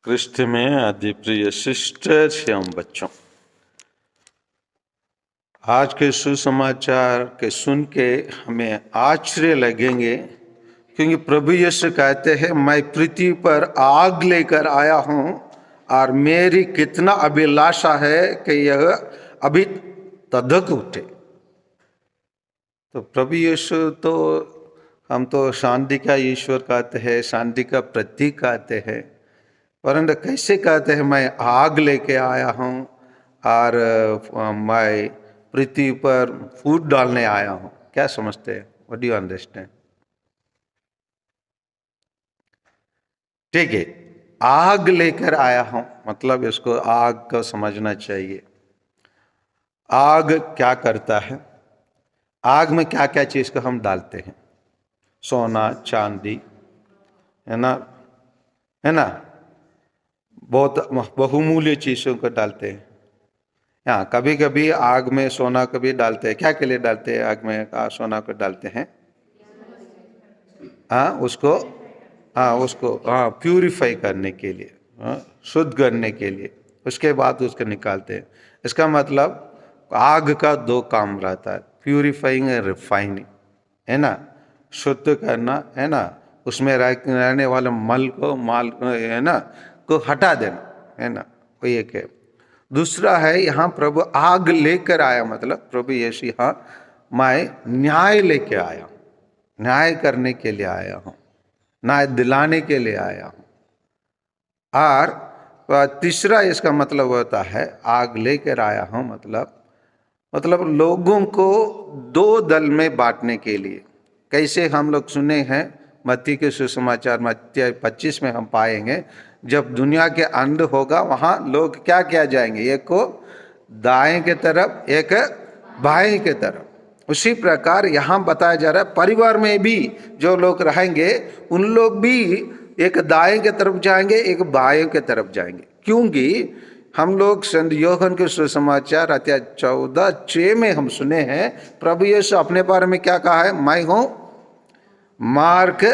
कृष्ण में आदि प्रिय सिस्टर्स एवं बच्चों, आज के सुसमाचार के सुन के हमें आश्चर्य लगेंगे, क्योंकि प्रभु यीशु कहते हैं मैं पृथ्वी पर आग लेकर आया हूं और मेरी कितना अभिलाषा है कि यह अभी तधक उठे। तो प्रभु यीशु तो हम तो शांति का ईश्वर कहते हैं, शांति का प्रतीक कहते हैं, परंतु कैसे कहते हैं मैं आग लेके आया हूं और मैं पृथ्वी पर फूट डालने आया हूं? क्या समझते हैं? What do you understand? ठीक है, आग लेकर आया हूं मतलब इसको आग को समझना चाहिए। आग क्या करता है? आग में क्या क्या चीज को हम डालते हैं? सोना, चांदी, है ना, बहुत बहुमूल्य चीजों को डालते हैं। हाँ, कभी कभी आग में सोना को भी डालते हैं। क्या के लिए डालते हैं? आग में सोना को डालते हैं उसको प्यूरिफाई करने के लिए, शुद्ध करने के लिए, उसके बाद उसको निकालते हैं। इसका मतलब आग का दो काम रहता है, प्यूरिफाइंग एंड रिफाइनिंग, है ना, शुद्ध करना, है ना, उसमें रहने वाले माल है ना को हटा देना, है ना, वो एक है। दूसरा है यहाँ प्रभु आग लेकर आया, मतलब प्रभु यीशु यहाँ मैं न्याय लेके आया, न्याय करने के लिए आया हूँ, न्याय दिलाने के लिए आया हूँ। और तीसरा इसका मतलब होता है आग लेकर आया हूँ मतलब लोगों को दो दल में बांटने के लिए। कैसे हम लोग सुने हैं मत्ती के सुसमाचार मत्ती 25 में हम पाएंगे, जब दुनिया के अंत होगा वहां लोग क्या किया जाएंगे, एक को दाएं के तरफ, एक बाएं के तरफ। उसी प्रकार यहाँ बताया जा रहा है परिवार में भी जो लोग रहेंगे उन लोग भी एक दाएं के तरफ जाएंगे, एक बाएं के तरफ जाएंगे। क्योंकि हम लोग संत यूहन्ना के सुसमाचार अध्याय 14:6 में हम सुने हैं प्रभु यीशु अपने बारे में क्या कहा है, मैं हूं मार्ग,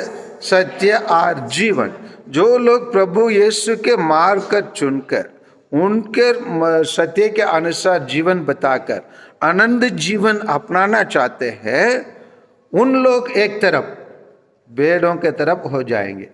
सत्य और जीवन। जो लोग प्रभु यीशु के मार्ग को चुनकर उनके सत्य के अनुसार जीवन बताकर आनंद जीवन अपनाना चाहते हैं, उन लोग एक तरफ भेड़ों के तरफ हो जाएंगे।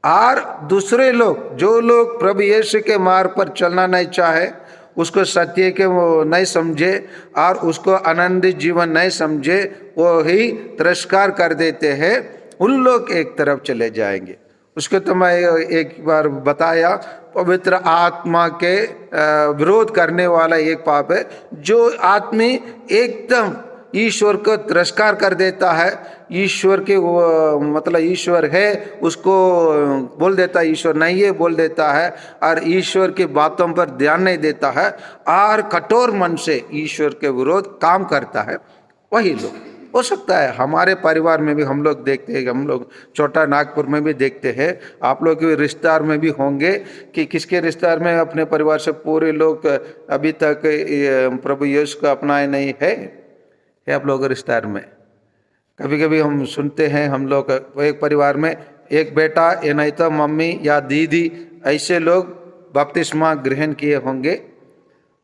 और दूसरे लोग, जो लोग प्रभु यीशु के मार्ग पर चलना नहीं चाहे, उसको सत्य के वो नहीं समझे और उसको आनंद जीवन नहीं समझे, वो ही तिरस्कार कर देते हैं, उन लोग एक तरफ चले जाएंगे। उसको तो मैं एक बार बताया, पवित्र आत्मा के विरोध करने वाला एक पाप है। जो आदमी एकदम ईश्वर को तिरस्कार कर देता है, ईश्वर के मतलब ईश्वर है उसको बोल देता है ईश्वर नहीं है बोल देता है, और ईश्वर की बातों पर ध्यान नहीं देता है और कठोर मन से ईश्वर के विरोध काम करता है, वही लोग। हो सकता है हमारे परिवार में भी हम लोग देखते हैं, हम लोग छोटा नागपुर में भी देखते हैं, आप लोग के रिश्तेदार में भी होंगे कि किसके रिश्तेदार में अपने परिवार से पूरे लोग अभी तक प्रभु यीशु को अपनाए नहीं है आप लोग रिश्तेदार में। कभी कभी हम सुनते हैं, हम लोग एक परिवार में एक बेटा या नहीं तो मम्मी या दीदी ऐसे लोग बपतिस्मा ग्रहण किए होंगे,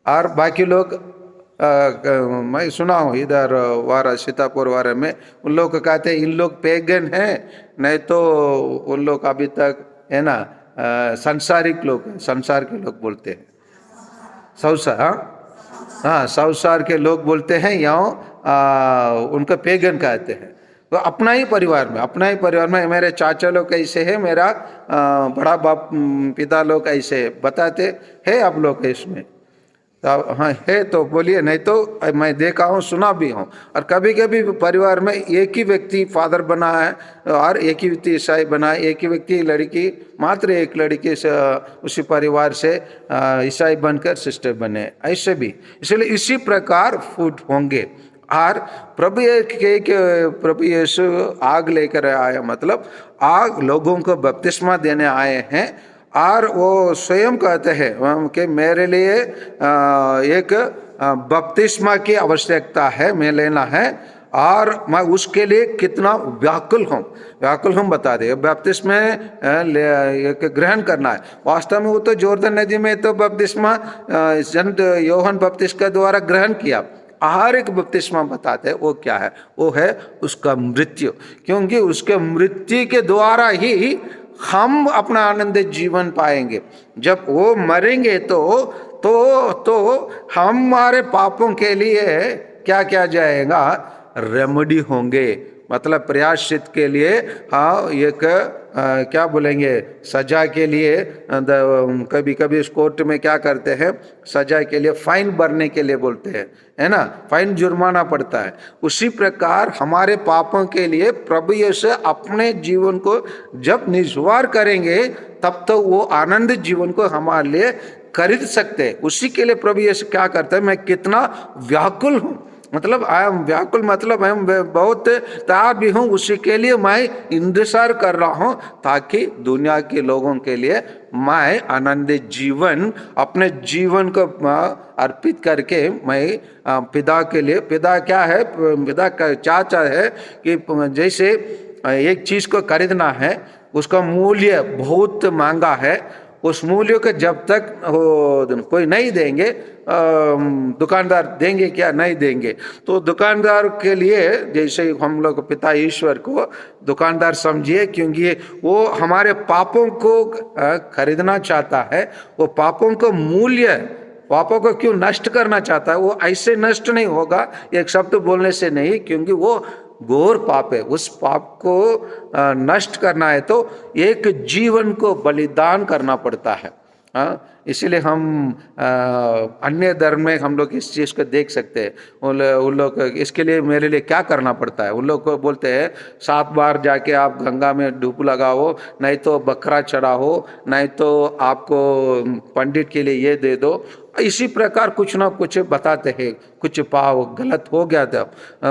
और बाकी लोग मैं सुना हूँ इधर वारा सीतापुर वारे में उन लोग को कहते हैं इन लोग पेगन हैं, नहीं तो उन लोग अभी तक, है ना, संसारिक लोग, संसार के लोग बोलते हैं संसार के लोग बोलते हैं, यहाँ उनका पेगन कहते हैं। तो अपना ही परिवार में मेरे चाचा लोग ऐसे है, मेरा बड़ा बाप पिता लोग ऐसे बताते हैं, आप लोग इसमें तो हाँ है तो बोलिए, नहीं तो मैं देखा हूँ, सुना भी हूँ। और कभी कभी परिवार में एक ही व्यक्ति फादर बना है और एक ही व्यक्ति ईसाई बना है, एक ही व्यक्ति लड़की, मात्र एक लड़की से उसी परिवार से ईसाई बनकर सिस्टर बने, ऐसे भी। इसलिए इसी प्रकार फूट होंगे। और प्रभु यीशु आग लेकर आया, मतलब आग लोगों को बपतिस्मा देने आए हैं, और वो स्वयं कहते हैं कि मेरे लिए एक बपतिस्मा की आवश्यकता है, मैं लेना है, और मैं उसके लिए कितना व्याकुल हूँ बता दे। बपतिस्मा ग्रहण करना है। वास्तव में वो तो जोर्दन नदी में तो बपतिस्मा संत यूहन्ना बपतिस्मा के द्वारा ग्रहण किया। हर एक बपतिस्मा बताते हैं वो क्या है, वो है उसका मृत्यु, क्योंकि उसके मृत्यु के द्वारा ही हम अपना आनंदित जीवन पाएंगे। जब वो मरेंगे तो हमारे पापों के लिए क्या क्या जाएगा, रेमेडी होंगे, मतलब प्रायश्चित के लिए। हाँ, एक क्या बोलेंगे, सजा के लिए। कभी कभी इस कोर्ट में क्या करते हैं, सजा के लिए फाइन भरने के लिए बोलते हैं, है ना, फाइन जुर्माना पड़ता है। उसी प्रकार हमारे पापों के लिए प्रभु यीशु अपने जीवन को जब निस्वार करेंगे तब तो वो आनंद जीवन को हमारे लिए खरीद सकते हैं। उसी के लिए प्रभु यीशु क्या करते हैं, मैं कितना व्याकुल हूँ, मतलब आई एम व्याकुल, मतलब मैं बहुत तैयार भी हूँ, उसी के लिए मैं इंतजार कर रहा हूँ, ताकि दुनिया के लोगों के लिए मैं आनंदित जीवन, अपने जीवन को अर्पित करके मैं पिता के लिए, पिता क्या है, पिता का चाचा है कि जैसे एक चीज को खरीदना है, उसका मूल्य बहुत महंगा है, उस मूल्य को जब तक कोई नहीं देंगे, दुकानदार देंगे क्या, नहीं देंगे। तो दुकानदार के लिए जैसे हम लोग पिता ईश्वर को दुकानदार समझिए, क्योंकि वो हमारे पापों को खरीदना चाहता है। वो पापों को मूल्य, पापों को क्यों नष्ट करना चाहता है, वो ऐसे नष्ट नहीं होगा एक शब्द बोलने से नहीं, क्योंकि वो घोर पाप है। उस पाप को नष्ट करना है तो एक जीवन को बलिदान करना पड़ता है। इसीलिए हम अन्य धर्म में हम लोग इस चीज़ को देख सकते हैं। उन लोग इसके लिए मेरे लिए क्या करना पड़ता है, उन लोग को बोलते हैं 7 बार जाके आप गंगा में डूब लगाओ, नहीं तो बकरा चढ़ाओ, नहीं तो आपको पंडित के लिए ये दे दो। इसी प्रकार कुछ ना कुछ बताते हैं, कुछ पाप गलत हो गया था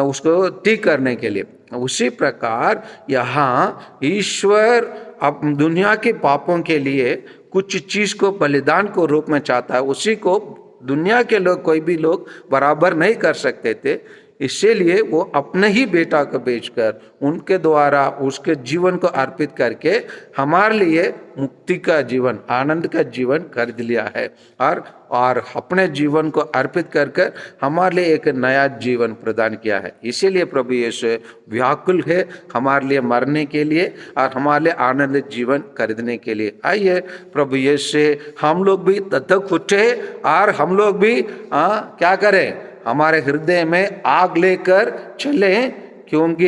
उसको ठीक करने के लिए। उसी प्रकार यहाँ ईश्वर अब दुनिया के पापों के लिए कुछ चीज को बलिदान को रूप में चाहता है, उसी को दुनिया के लोग, कोई भी लोग बराबर नहीं कर सकते थे। इसीलिए वो अपने ही बेटा को बेचकर उनके द्वारा उसके जीवन को अर्पित करके हमारे लिए मुक्ति का जीवन, आनंद का जीवन खरीद लिया है, और अपने जीवन को अर्पित कर हमारे लिए एक नया जीवन प्रदान किया है। इसीलिए प्रभु यीशु व्याकुल है हमारे लिए मरने के लिए और हमारे लिए आनंदित जीवन खरीदने के लिए। आइए प्रभु यीशु हम लोग भी तथक उठे और हम लोग भी क्या करें, हमारे हृदय में आग लेकर चले। क्योंकि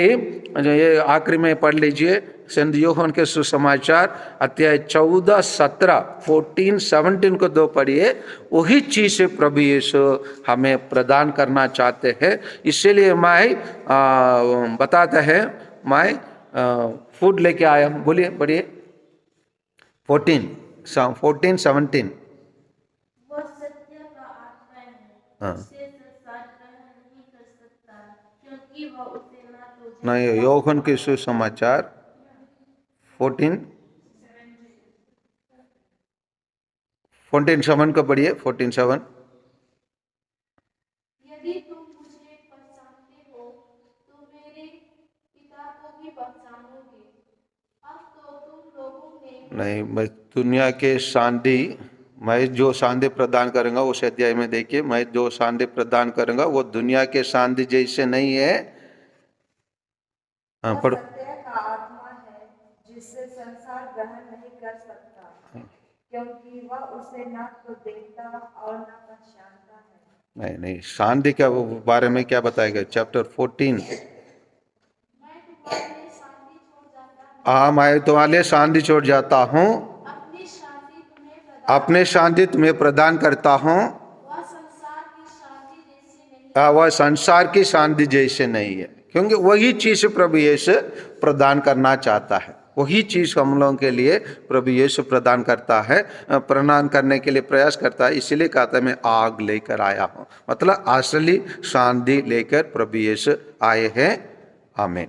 ये आखिरी में पढ़ लीजिए संत यूहन्ना के सुसमाचार अध्याय 14, 17, 14, 17 को 2 पढ़िए। वही चीज प्रभु यीशु हमें प्रदान करना चाहते हैं। इसीलिए मैं बताता है, मैं फूड लेके आया हूँ। बोलिए, बढ़िए। 14, 17। वो सत्य का आत्मा है, हाँ, उसे संसार ग्रहण नहीं कर सकता, क्योंकि वह उसे ना तो नहीं, यूहन्ना के सुसमाचार 14:7 को पढ़िए। 14:7। यदि तुम मुझे पहचानते हो तो मेरे पिता को भी पहचानोगे। अब तो तुम लोगों ने नहीं, मैं दुनिया के शांति, मैं जो शांति प्रदान करूंगा उस अध्याय में देखिए, मैं जो शांति प्रदान करूंगा वो दुनिया के शांति जैसे नहीं है। वह सत्य का आत्मा है, जिससे संसार ग्रहण नहीं कर सकता, क्योंकि वह उसे न तो देखता और न पहचानता है। नहीं, शांति के बारे में क्या बताएगा, चैप्टर 14। मैं तुम्हारे शांति छोड़ जाता हूँ, हाँ, मैं तुम्हारे शांति छोड़ जाता हूँ, अपने शांति तुम्हें प्रदान करता हूँ। वह संसार की शांति जैसी नहीं, वह संसार की शांति जैसे नहीं है, क्योंकि वही चीज प्रभु यीशु प्रदान करना चाहता है। वही चीज हम लोगों के लिए प्रभु यीशु प्रदान करता है, प्रदान करने के लिए प्रयास करता है। इसीलिए कहता है मैं आग लेकर आया हूँ, मतलब असली शांति लेकर प्रभु यीशु आए हैं। आमीन।